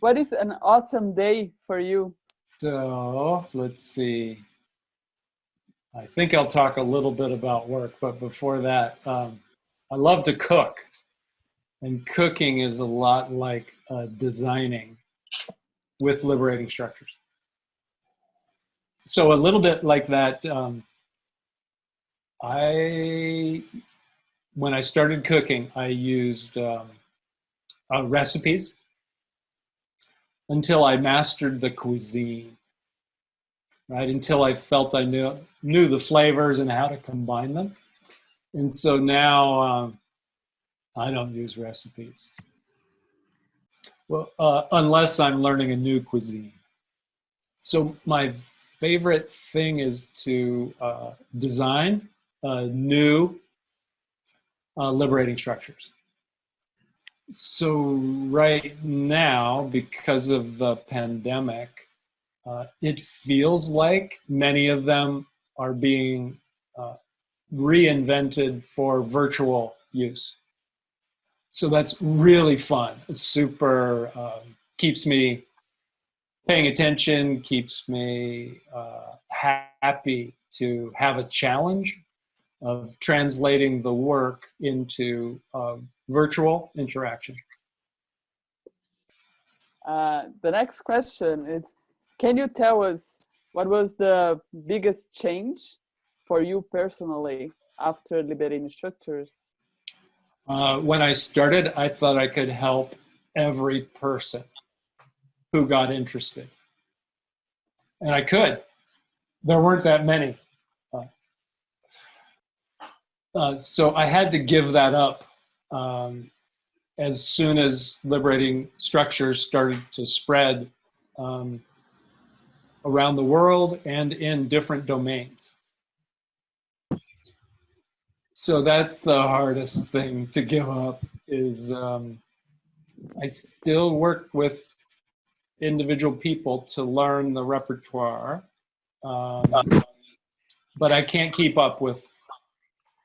what is an awesome day for you? So let's see. I think I'll talk a little bit about work, but before that, I love to cook. And cooking is a lot like designing with liberating structures. So a little bit like that, when I started cooking, I used recipes until I mastered the cuisine, right? Until I felt I knew the flavors and how to combine them. And so now I don't use recipes. Well, unless I'm learning a new cuisine. So my favorite thing is to design new liberating structures. So right now, because of the pandemic, it feels like many of them are being reinvented for virtual use. So that's really fun. It's super, keeps me paying attention, keeps me happy to have a challenge of translating the work into virtual interaction. The next question is, can you tell us what was the biggest change for you personally after Liberating Structures? When I started, I thought I could help every person who got interested. And I could. There weren't that many. So I had to give that up as soon as liberating structures started to spread around the world and in different domains. So that's the hardest thing to give up is I still work with individual people to learn the repertoire, but I can't keep up with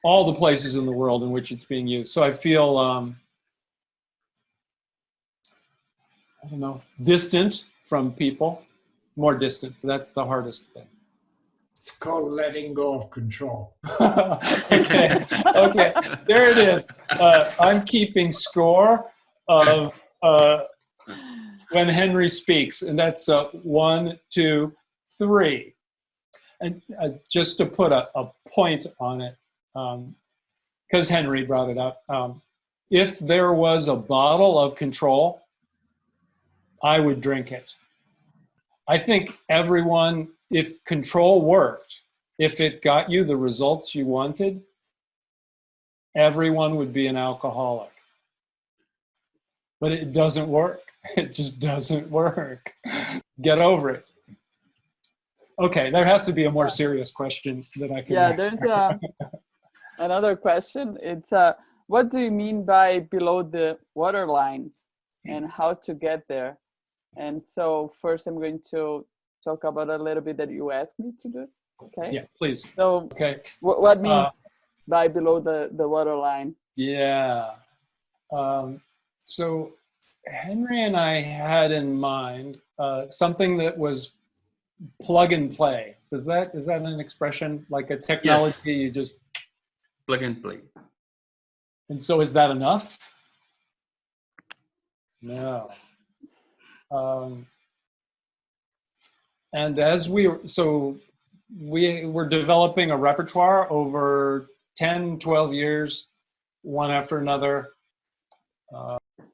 all the places in the world in which it's being used. So I feel, I don't know, distant from people, more distant. That's the hardest thing. It's called letting go of control. Okay, there it is. I'm keeping score of when Henry speaks, and that's 1, 2, 3. And just to put a point on it, because Henry brought it up, if there was a bottle of control, I would drink it. I think everyone, if control worked, if it got you the results you wanted, everyone would be an alcoholic. But it doesn't work. It just doesn't work. Get over it. Okay, there has to be a more serious question that I can. Yeah, there's another question. It's what do you mean by below the waterline and how to get there? And so first I'm going to talk about a little bit that you asked me to do. Okay. Yeah, please. So okay. What means by below the waterline? Yeah. So Henry and I had in mind something that was plug and play. Is that an expression, like a technology? Yes. You just plug and play. And so is that enough? No. And as we were developing a repertoire over 10, 12 years, one after another.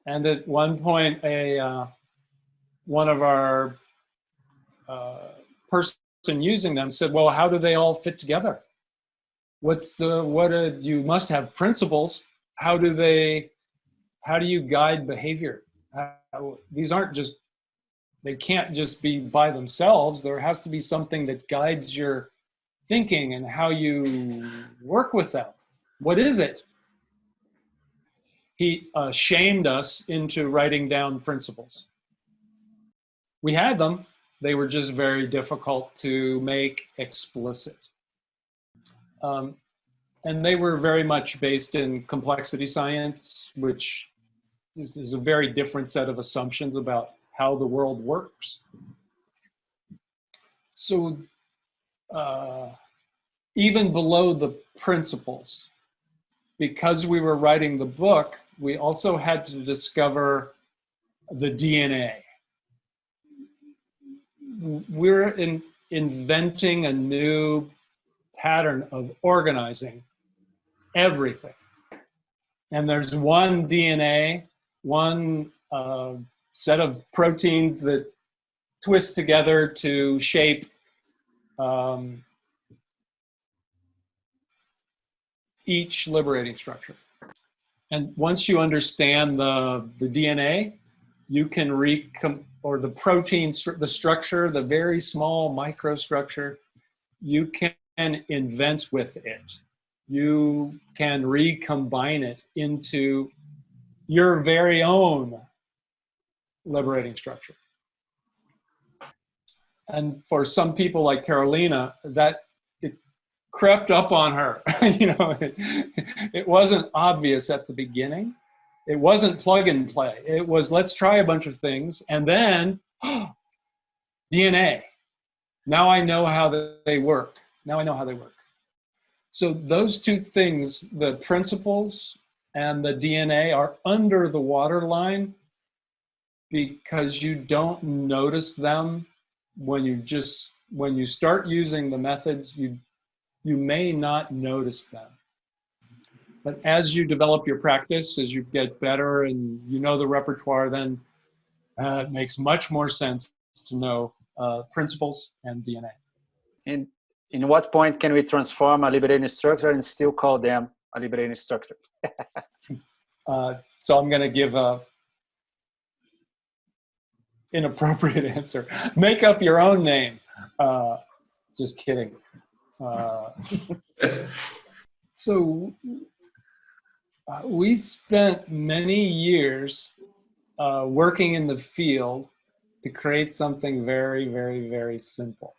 And at one point, one of our person using them said, well, how do they all fit together? You must have principles. How do you guide behavior? These aren't just, they can't just be by themselves. There has to be something that guides your thinking and how you work with them. What is it? He shamed us into writing down principles. We had them. They were just very difficult to make explicit. And they were very much based in complexity science, which is a very different set of assumptions about how the world works. So even below the principles, because we were writing the book, we also had to discover the DNA. We're inventing a new pattern of organizing everything. And there's one DNA, one set of proteins that twist together to shape each liberating structure. And once you understand the DNA, you can or the protein, the structure, the very small microstructure, you can invent with it. You can recombine it into your very own liberating structure. And for some people like Carolina, that it crept up on her. You know, it wasn't obvious at the beginning. It wasn't plug and play. It was, let's try a bunch of things, and then DNA. Now I know how they work. Now I know how they work. So those two things, the principles and the DNA, are under the waterline because you don't notice them when you start using the methods. You may not notice them. But as you develop your practice, as you get better and you know the repertoire, then it makes much more sense to know principles and DNA. And in what point can we transform a liberating structure and still call them a liberating structure? So I'm going to give a inappropriate answer. Make up your own name. Just kidding. So we spent many years working in the field to create something very, very, very simple.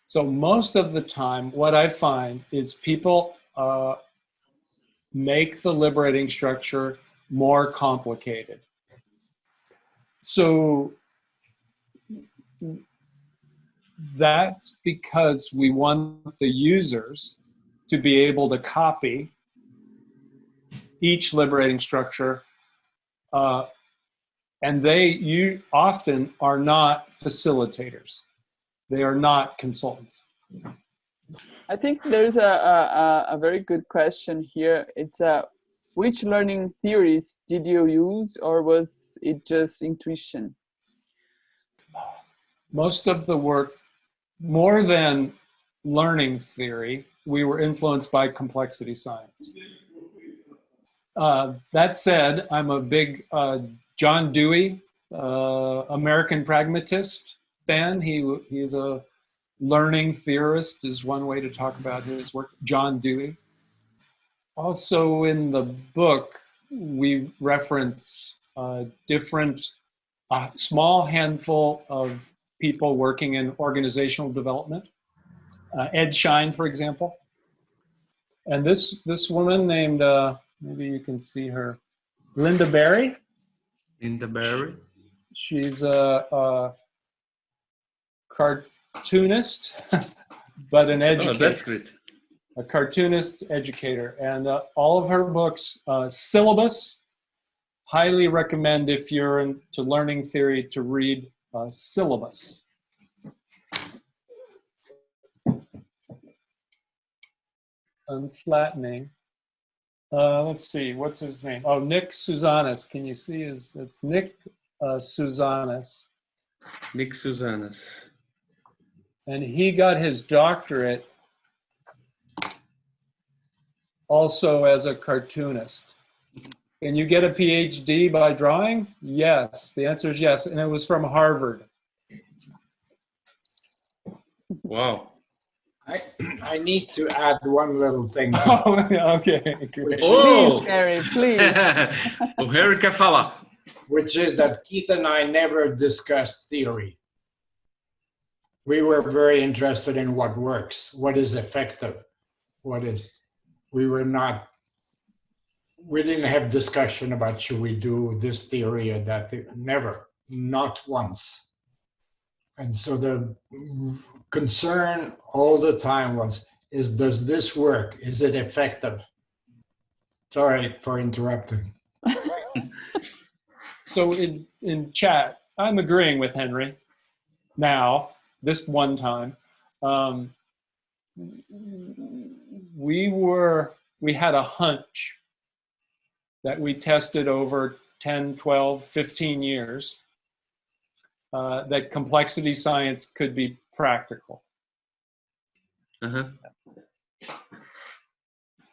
So most of the time, what I find is people make the liberating structure more complicated. So that's because we want the users to be able to copy each liberating structure, and you often are not facilitators. They are not consultants. I think there's a very good question here. It's which learning theories did you use, or was it just intuition? Most of the work, more than learning theory, we were influenced by complexity science. That said, I'm a big John Dewey, American pragmatist fan. He is a learning theorist, is one way to talk about his work, John Dewey. Also in the book, we reference different, small handful of people working in organizational development. Ed Schein, for example. And this woman named, maybe you can see her, Linda Berry. Linda Berry. She's a cartoonist, but an educator. Oh, that's great. A cartoonist educator. And all of her books, Syllabus, highly recommend if you're into learning theory to read Syllabus. Unflattening. Let's see, what's his name? Oh, Nick Souzanis. Can you see it's Nick Souzanis. Nick Souzanis. And he got his doctorate also as a cartoonist. Can you get a PhD by drawing? Yes, the answer is yes. And it was from Harvard. Wow. I need to add one little thing. Oh, okay. Great. Oh! Please, Harry, please. O Harry quer falar. Which is that Keith and I never discussed theory. We were very interested in what works, what is effective, we didn't have discussion about should we do this theory or that theory, never. not once. And so the concern all the time was, does this work? Is it effective? Sorry for interrupting. So in chat, I'm agreeing with Henry now, this one time. We had a hunch that we tested over 10, 12, 15 years that complexity science could be practical. Uh-huh.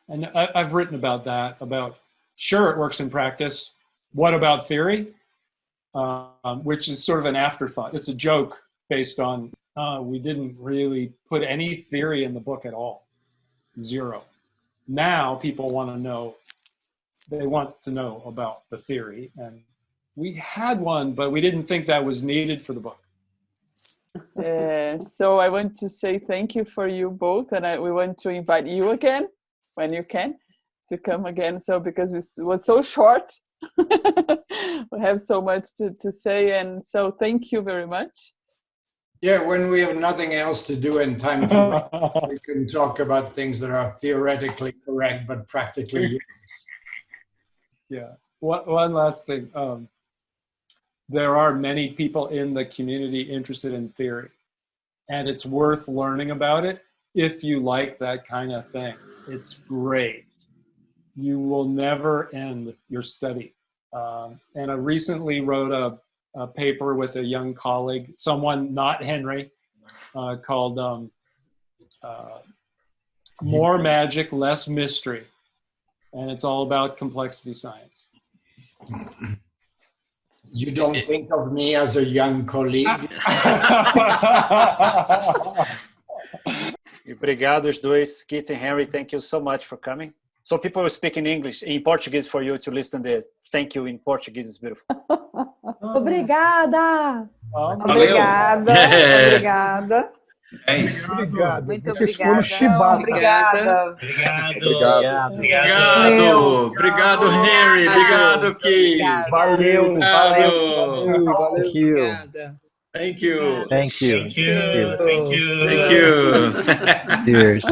And I've written about that, about, sure, it works in practice. What about theory? Which is sort of an afterthought. It's a joke based on, we didn't really put any theory in the book at all. Zero. Now people want to know, they want to know about the theory. And we had one, but we didn't think that was needed for the book. So I want to say thank you for you both, and we want to invite you again when you can to come again. So because it was so short, we have so much to say, and so thank you very much. Yeah, when we have nothing else to do in time to we can talk about things that are theoretically correct but practically useless. Yeah. One last thing. There are many people in the community interested in theory, and it's worth learning about it if you like that kind of thing. It's great. You will never end your study. And I recently wrote a paper with a young colleague, someone not Henry, called More Magic, Less Mystery. And it's all about complexity science. You don't think of me as a young colleague? Obrigado, os dois. Keith and Henry, thank you so much for coming. So people will speak in English, in Portuguese for you to listen to the thank you in Portuguese is beautiful. Obrigada! Obrigada. Obrigada! É isso. Obrigado. Muito Vocês foram obrigada. chibados. Obrigada. Obrigado. Obrigado, Henry. Obrigado, Keith. Valeu. Obrigado. Thank you. Thank you. Thank you. Thank you. Cheers.